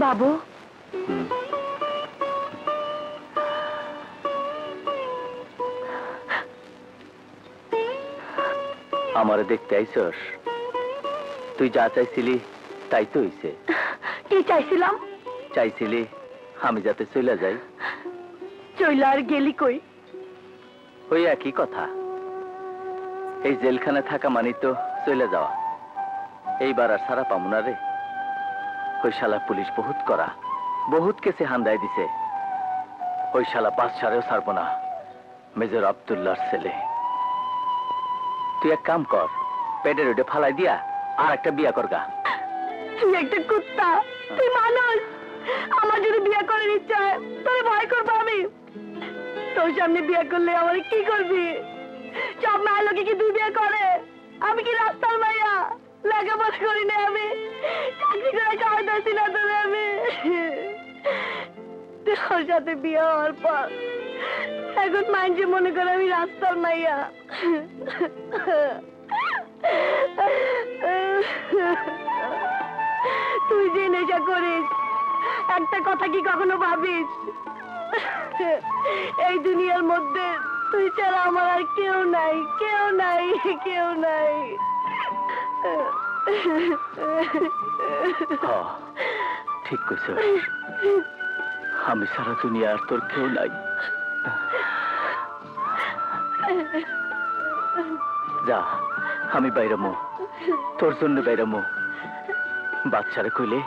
বাবু আমারে দেখতে আইছস? তুই যা চাইছিলি তাই তো হইছে। কি চাইছিলাম? চাইছিলি আমি যাতে চলে যাই। চইলা আর গেলি কই? ওই একই কথা। এই জেলখানে থাকা মানে তো চলে যাওয়া। এইবার আর সারা পাবো না রে। ওই শালা পুলিশ বহুত করা, বহুত কেসে হান্দায় দিছে। ওই শালা বাদশারেও ছাড়বো না, মেজর আব্দুল্লাহর ছেলে। তুই এক কাম কর, পেটের ওটা ফালাই দিয়া আর একটা বিয়া করগা। তুই একটা কুত্তা, তুই মানুষ। আমার যদি বিয়ে করার ইচ্ছা হয় তোরে ভয় করবো আমি? তোর সামনে বিয়ে করলে আমার কি করবি? সব মায়ের লোকে কি তুই বিয়ে করে? আমি কি রাস্তার মাইয়া? লেখাপড়া করি না আমি, চাকরি করে খাওয়াইতেছি না তোরে আমি। তোর সাথে বিয়ে হওয়ার পর এখন মাইন্ডে মনে করে আমি রাস্তার মাইয়া। তুই যে নেশা করিস, একটা কথা কি কখনো ভাবিস? এই দুনিয়ার মধ্যে তুই ছাড়া আমার আর কেউ নাই, কেউ নাই, কেউ নাই। ঠিক কইছ, আমি সারা দুনিয়া আর তোর কেউ নাই। যা, আমি বাইরামো, তোর জন্য বাইরামো। বাচ্চারে কইলে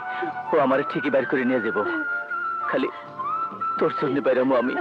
ও আমারে ঠিকই বাইর করে নিয়ে যাব। খালি তোর জন্য বাইরামো আমি।